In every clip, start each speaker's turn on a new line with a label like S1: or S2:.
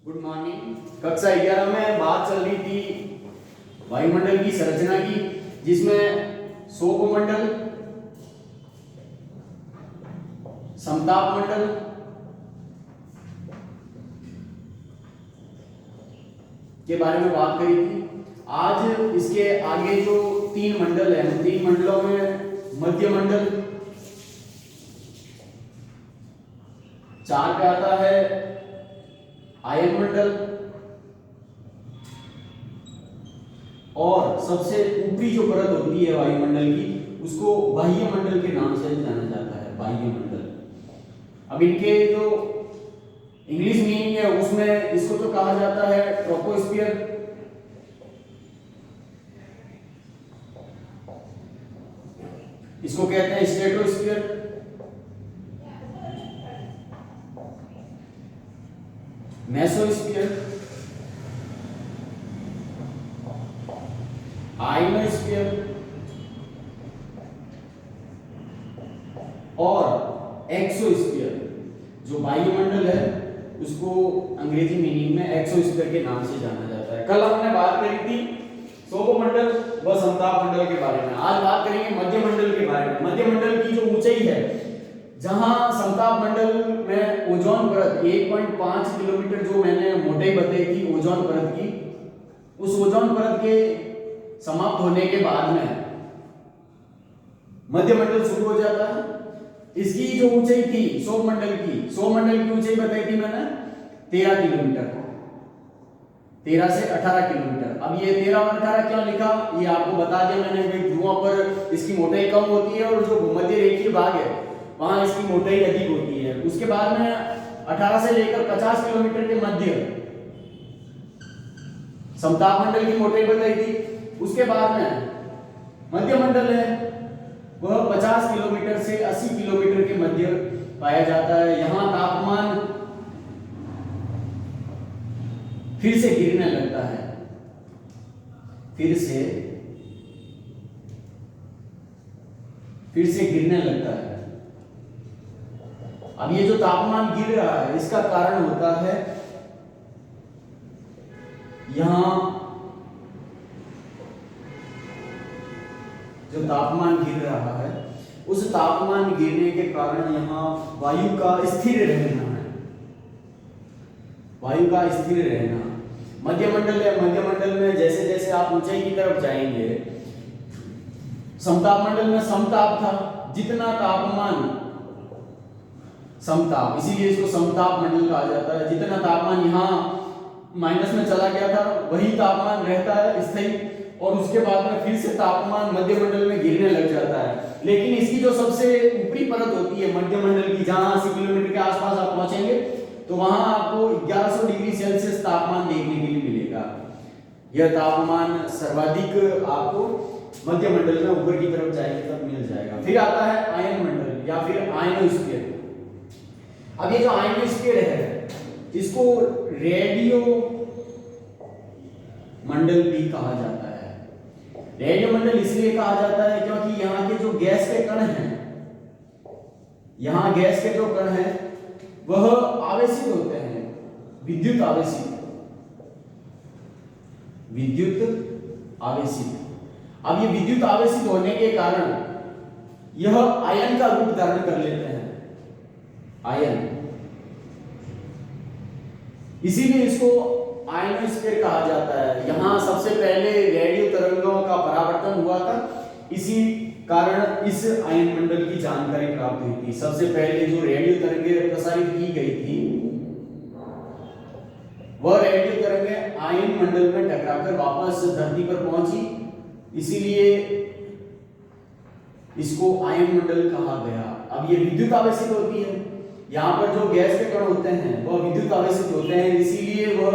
S1: Good morning. कक्षा 11 में बात चल रही थी वायुमंडल की संरचना की, जिसमें शोकमंडल, समताप मंडल, के बारे में बात करी थी। आज इसके आगे जो तीन मंडल है, उन तीन मंडलों में मध्य मंडल, 4 पे आता है आयन मंडल, और सबसे ऊपरी जो परत होती है वायुमंडल की, उसको बाह्य मंडल के नाम से जाना जाता है, बाह्य मंडल। अब इनके जो इंग्लिश मीनिंग है उसमें इसको तो कहा जाता है ट्रोपोस्फियर, इसको कहते हैं स्ट्रेटोस्फियर, मेसोस्फियर, आयनोस्फियर और एक्सोस्फियर। जो वायुमंडल है उसको अंग्रेजी मीनिंग में एक्सोस्फियर के नाम से जाना जाता है। कल हमने बात करी थी शोभमंडल व समताप मंडल के बारे में। आज बात करेंगे मध्य मंडल के बारे में। मध्य मंडल की जो ऊंचाई है, जहां समताप मंडल में ओजोन परत 1.5 किलोमीटर जो मैंने मोटाई बताई थी ओजोन परत की, उस ओजोन परत के समाप्त होने के बाद में मध्य मंडल शुरू हो जाता है। इसकी जो ऊंचाई थी सौरमंडल की ऊंचाई बताई थी मैंने 13 किलोमीटर, 13 से 18 किलोमीटर। अब ये 13 और 18 क्यों लिखा, ये आपको बता दिया मैंने कि ध्रुवों पर इसकी मोटाई कम होती है और जो भूमध्य रेखीय भाग है वहां इसकी मोटाई अधिक होती है। उसके बाद में 18 से लेकर 50 किलोमीटर के मध्य समताप मंडल की मोटाई बताई थी। उसके बाद में मध्य मंडल है वह 50 किलोमीटर से 80 किलोमीटर के मध्य पाया जाता है। यहां तापमान फिर से गिरने लगता है, फिर से गिरने लगता है। अब ये जो तापमान गिर रहा है इसका कारण होता है यहां जो तापमान गिर रहा है, उस तापमान गिरने के कारण यहां वायु का स्थिर रहना है, वायु का स्थिर रहना। मध्य मंडल है, मध्य मंडल में जैसे जैसे आप ऊंचाई की तरफ जाएंगे, समताप मंडल में समताप था, जितना तापमान समताप, इसीलिए इसको समताप मंडल कहा जाता है। जितना तापमान यहाँ माइनस में चला गया था वही तापमान रहता है स्थायी, और उसके बाद में फिर से तापमान मध्य मंडल में गिरने लग जाता है। लेकिन इसकी जो सबसे ऊपरी परत होती है मध्य मंडल की, जहां 80 किलोमीटर के आसपास आप पहुंचेंगे तो वहां आपको 1100 डिग्री सेल्सियस तापमान देखने के लिए मिलेगा। यह तापमान सर्वाधिक आपको मध्य मंडल में ऊपर की तरफ जाएंगे तब मिल जाएगा। फिर आता है आयन मंडल या फिर आयनोस्फीयर। अब ये जो आयनोस्फीयर है इसको रेडियो मंडल भी कहा जाता है। रेडियो मंडल इसलिए कहा जाता है क्योंकि यहाँ के जो गैस के कण हैं, यहाँ गैस के जो कण हैं वह आवेशित होते हैं, विद्युत आवेशित, विद्युत आवेशित। अब ये विद्युत आवेशित होने के कारण यह आयन का रूप धारण कर लेते हैं, आयन। इसीलिए इसको आयनोस्फीयर कहा जाता है। यहां सबसे पहले रेडियो तरंगों का परावर्तन हुआ था, इसी कारण इस आयन मंडल की जानकारी प्राप्त हुई थी। सबसे पहले जो रेडियो तरंगें प्रसारित की गई थी वह रेडियो तरंगें आयन मंडल में टकराकर वापस धरती पर पहुंची, इसीलिए इसको आयन मंडल कहा गया। अब ये विद्युत आवेशित होती है, यहाँ पर जो गैस के कण होते हैं वह विद्युत आवेशित होते हैं, इसीलिए वह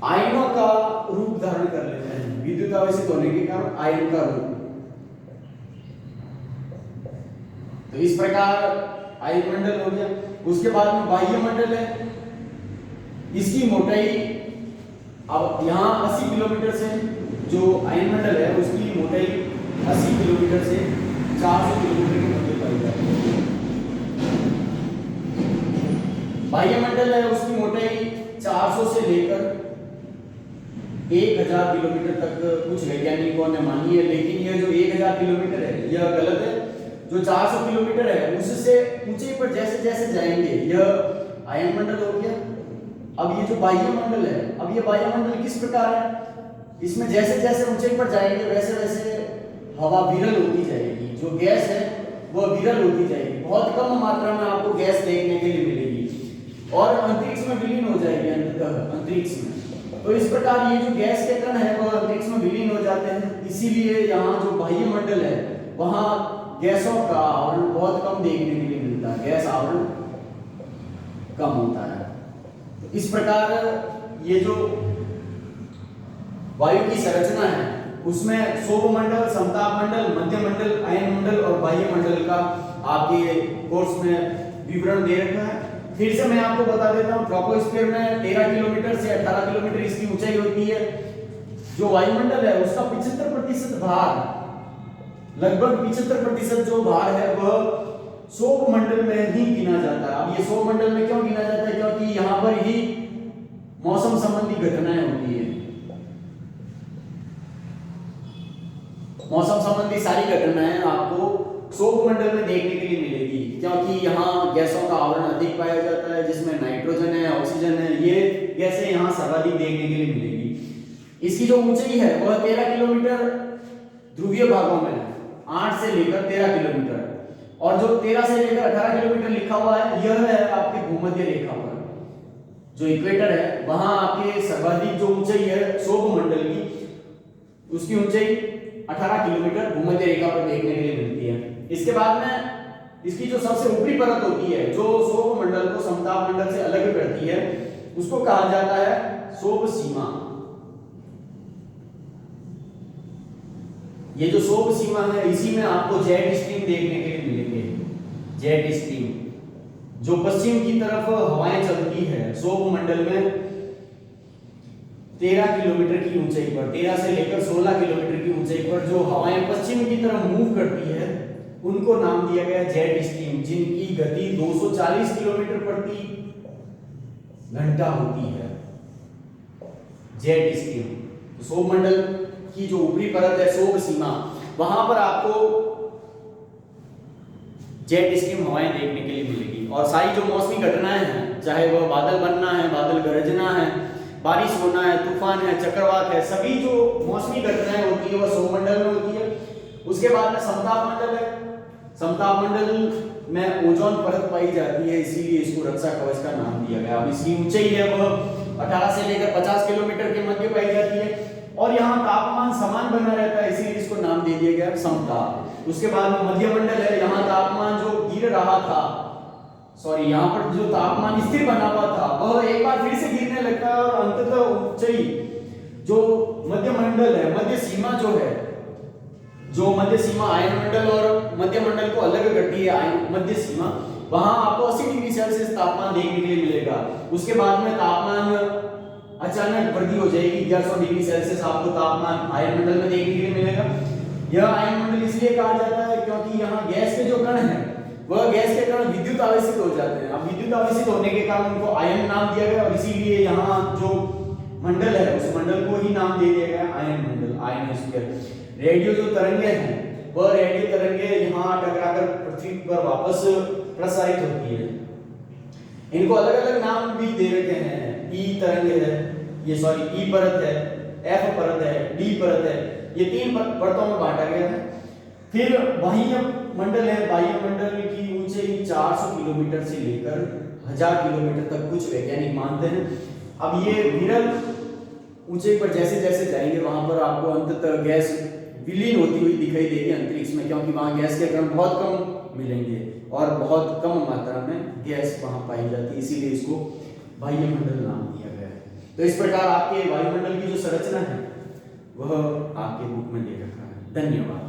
S1: आयनों का रूप धारण कर लेते हैं, विद्युत आवेशित होने के कारण आयन का रूप। तो इस प्रकार आयन मंडल हो गया। उसके बाद में बाह्य मंडल है, इसकी मोटाई अब यहाँ 80 किलोमीटर से जो आयन मंडल है उसकी मोटाई 80 किलोमीटर से 400 किलोमीटर के मध्य पाई जाती है। बाह्य मंडल है उसकी मोटाई 400 से लेकर 1000 किलोमीटर तक कुछ वैज्ञानिकों ने मानी है, लेकिन ये जो 1000 किलोमीटर है यह गलत है। जो 400 किलोमीटर है उससे ऊंचाई पर जैसे जैसे जाएंगे, यह आयनमंडल हो गया। अब ये जो वायुमंडल है, अब ये वायुमंडल किस प्रकार है, इसमें जैसे जैसे ऊंचाई पर जाएंगे वैसे वैसे हवा विरल होती जाएगी, जो गैस है वह विरल होती जाएगी, बहुत कम मात्रा में आपको गैस देखने के लिए मिलेगी और अंतरिक्ष में विलीन हो जाएगी अंततः अंतरिक्ष में। तो इस प्रकार ये जो गैस के कण है वह अंतरिक्ष में विलीन हो जाते हैं, इसीलिए यहाँ जो वायुमंडल है वहाँ गैसों का आवरण बहुत कम देखने के लिए मिलता है, गैस आवरण कम होता है। तो इस प्रकार ये जो वायु की संरचना है उसमें सौरमंडल, समताप मंडल, मध्य मंडल, आयन मंडल और वायुमंडल का आपके कोर्स में विवरण दे रखा है। फिर से मैं आपको बता देता हूं, ट्रोपोस्फीयर में 13 किलोमीटर से 18 किलोमीटर इसकी ऊंचाई होती है। जो वायुमंडल है उसका 75% भार, लगभग 75% जो भार है वह सौरमंडल में ही गिना जाता है। अब ये सौरमंडल में क्यों गिना जाता है, क्योंकि यहाँ पर ही मौसम संबंधी घटनाएं होती है, मौसम संबंधी सारी घटनाएं आपको सौरमंडल में देखने के लिए मिलेगी, क्योंकि यहाँ गैसों का आवरण अधिक पाया जाता है, जिसमें नाइट्रोजन है, ऑक्सीजन है, ये गैसें यहाँ सर्वाधिक देखने के लिए मिलेगी। इसकी जो ऊंचाई है वह 13 किलोमीटर ध्रुवीय भागों में है, 8 से लेकर 13 किलोमीटर, और जो 13 से लेकर 18 किलोमीटर लिखा हुआ है यह है आपके भूमध्य रेखा पर, जो इक्वेटर है वहां आपके सर्वाधिक जो ऊंचाई है सौरमंडल की, उसकी ऊंचाई 18 किलोमीटर भूमध्य रेखा पर देखने के लिए मिलती है। इसके बाद में इसकी जो सबसे ऊपरी परत होती है जो सौरमंडल को समताप मंडल से अलग करती है, उसको कहा जाता है सौर सीमा। ये जो सौर सीमा है इसी में आपको जेट स्ट्रीम देखने के लिए मिलेंगे। जेट स्ट्रीम जो पश्चिम की तरफ हवाएं चलती है सौरमंडल में 13 किलोमीटर की ऊंचाई पर, 13 से लेकर 16 किलोमीटर की ऊंचाई पर जो हवाएं पश्चिम की तरफ मूव करती है उनको नाम दिया गया जेट स्ट्रीम, जिनकी गति 240 किलोमीटर प्रति घंटा होती है। जेट स्ट्रीम सौरमंडल की जो ऊपरी परत है सौर सीमा, वहां पर आपको जेट स्ट्रीम हवाएं देखने के लिए मिलेगी। और सारी जो मौसमी घटनाएं हैं, चाहे वह बादल बनना है, बादल गरजना है, बारिश होना है, तूफान है, चक्रवात है, सभी जो मौसमी घटनाएं होती है वह सौरमंडल में होती है। उसके बाद में समताप मंडल है। समताप मंडल में ओजोन परत पाई जाती है, इसीलिए इसको रक्षा कवच का नाम दिया गया। अब इसकी ऊंचाई है वह 18 से लेकर 50 किलोमीटर के मध्य पाई जाती है और यहाँ तापमान समान बना रहता है, इसीलिए इसको नाम दे दिया गया समताप। उसके बाद में मध्य मंडल है, यहाँ तापमान जो गिर रहा था, सॉरी यहाँ पर जो तापमान स्थिर बना हुआ था वह एक बार फिर से गिरने लगता है और अंततः ऊंचाई जो मध्य मंडल है, मध्य सीमा जो है, जो मध्य सीमा आयन मंडल और मध्य मंडल को अलग करती है, आयन मध्य सीमा, वहां आपको 80 डिग्री सेल्सियस तापमान देखने के लिए मिलेगा। उसके बाद में तापमान अचानक वृद्धि हो जाएगी, 1100 डिग्री सेल्सियस आपको तापमान आयन मंडल में देखने के लिए मिलेगा। यह आयन मंडल इसलिए कहा जाता है क्योंकि यहाँ गैस के जो कण हैं वह गैस के कण विद्युत आवेशित हो जाते हैं। अब विद्युत आवेशित होने के कारण उनको आयन नाम दिया गया और इसीलिए यहाँ जो मंडल है उस मंडल को ही नाम दे दिया गया आयन मंडल, आयनोस्फीयर। रेडियो जो तरंगे हैं वह रेडियो तरंगे यहाँ टकराकर पृथ्वी पर वापस प्रसारित होती है। इनको अलग अलग नाम भी दे रखे हैं, ई तरंग है, ये सॉरी ई परत है, एफ परत है, डी परत है, ये 3 परतों में बांटा गया है। फिर बाह्य मंडल है, बाह्य मंडल की ऊंचाई 400 किलोमीटर से लेकर 1000 किलोमीटर तक कुछ वैज्ञानिक मानते हैं। अब ये विरल ऊंचाई पर जैसे जैसे जाएंगे वहां पर आपको अंततः गैस विलीन होती हुई दिखाई देगी अंतरिक्ष में, क्योंकि वहां गैस के कण बहुत कम मिलेंगे और बहुत कम मात्रा में गैस वहां पाई जाती है, इसीलिए इसको वायुमंडल नाम दिया गया है। तो इस प्रकार आपके वायुमंडल की जो संरचना है वह आपके बुक में दे रखा है। धन्यवाद।